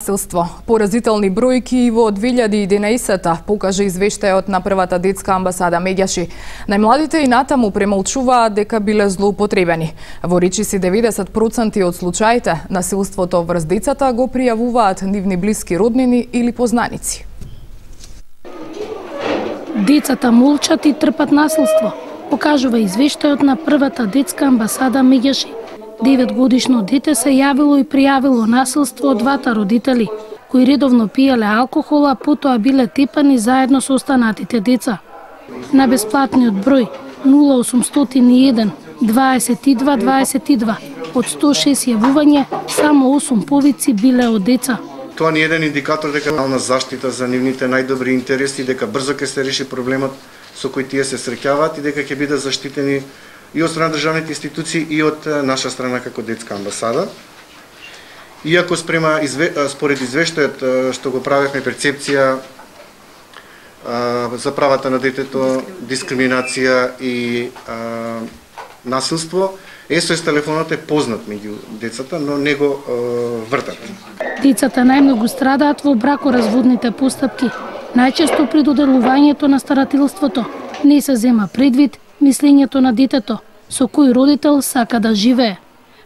Насилство. Поразителни бројки во 2011-та покажа извештајот на првата детска амбасада Меѓаши. Најмладите и натаму премолчуваат дека биле злоупотребени. Во речиси 90% од случаите насилството врз децата го пријавуваат нивни блиски роднини или познаници. Децата молчат и трпат насилство, покажува извештајот на првата детска амбасада Меѓаши. 9-годишно дете се јавило и пријавило насилство од двата родители, кои редовно пиеле алкохол, а потоа биле тепани заедно со останатите деца. На бесплатниот број 0801 22 22 од 106 јавување, само 8 повици биле од деца. Тоа не е еден индикатор дека на заштита за нивните најдобри интереси, дека брзо ќе се реши проблемот со кој тие се среќаваат и дека ќе бидат заштитени и од страна државните институции и од наша страна како детска амбасада. Иако според извештајот што го правевме перцепција за правата на детето, дискриминација и насилство, SOS телефонот е познат меѓу децата, но не го вртат. Децата најмногу страдаат во бракоразводните постапки. Најчесто при доделувањето на старателството не се зема предвид мислењето на детето, со кој родител сака да живее.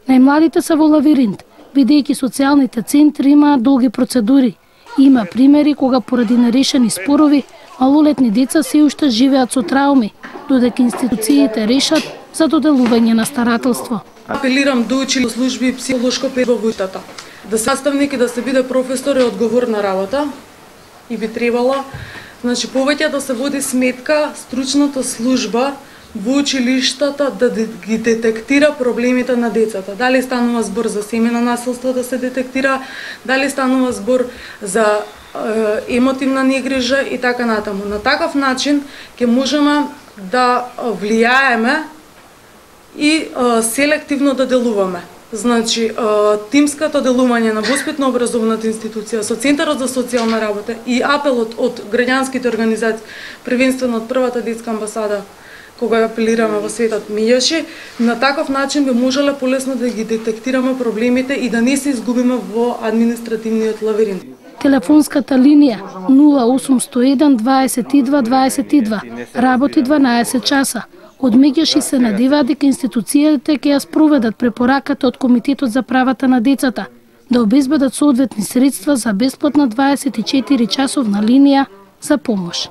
Најмладите се во лавиринт, бидејќи социјалните центри имаат долги процедури. Има примери кога поради нерешени спорови, малолетни деца се уште живеат со трауми, додека институциите решат за доделување на старателство. Апелирам до училни служби и психолошко педагогичката. Да се наставник и да се биде професор е одговорна работа и би требала, значи, повеќе да се води сметка стручната служба во училиштата да ги детектира проблемите на децата. Дали станува збор за семено насилство да се детектира, дали станува збор за емотивна негрижа и така натаму. На таков начин ќе можеме да влијаеме и селективно да делуваме. Значи, тимското делување на воспитно-образовната институција со Центарот за социјална работа и апелот од граѓанските организации, првенствено од првата детска амбасада, кога апелираме во светот Меѓаши, на таков начин би можеле полесно да ги детектираме проблемите и да не се изгубиме во административниот лавиринт. Телефонската линија 0801 22 22 работи 12 часа. Од Меѓаши се надеваат дека институциите ќе ја спроведат препораката од Комитетот за правата на децата да обезбедат соодветни средства за бесплатна 24 часовна линија за помош.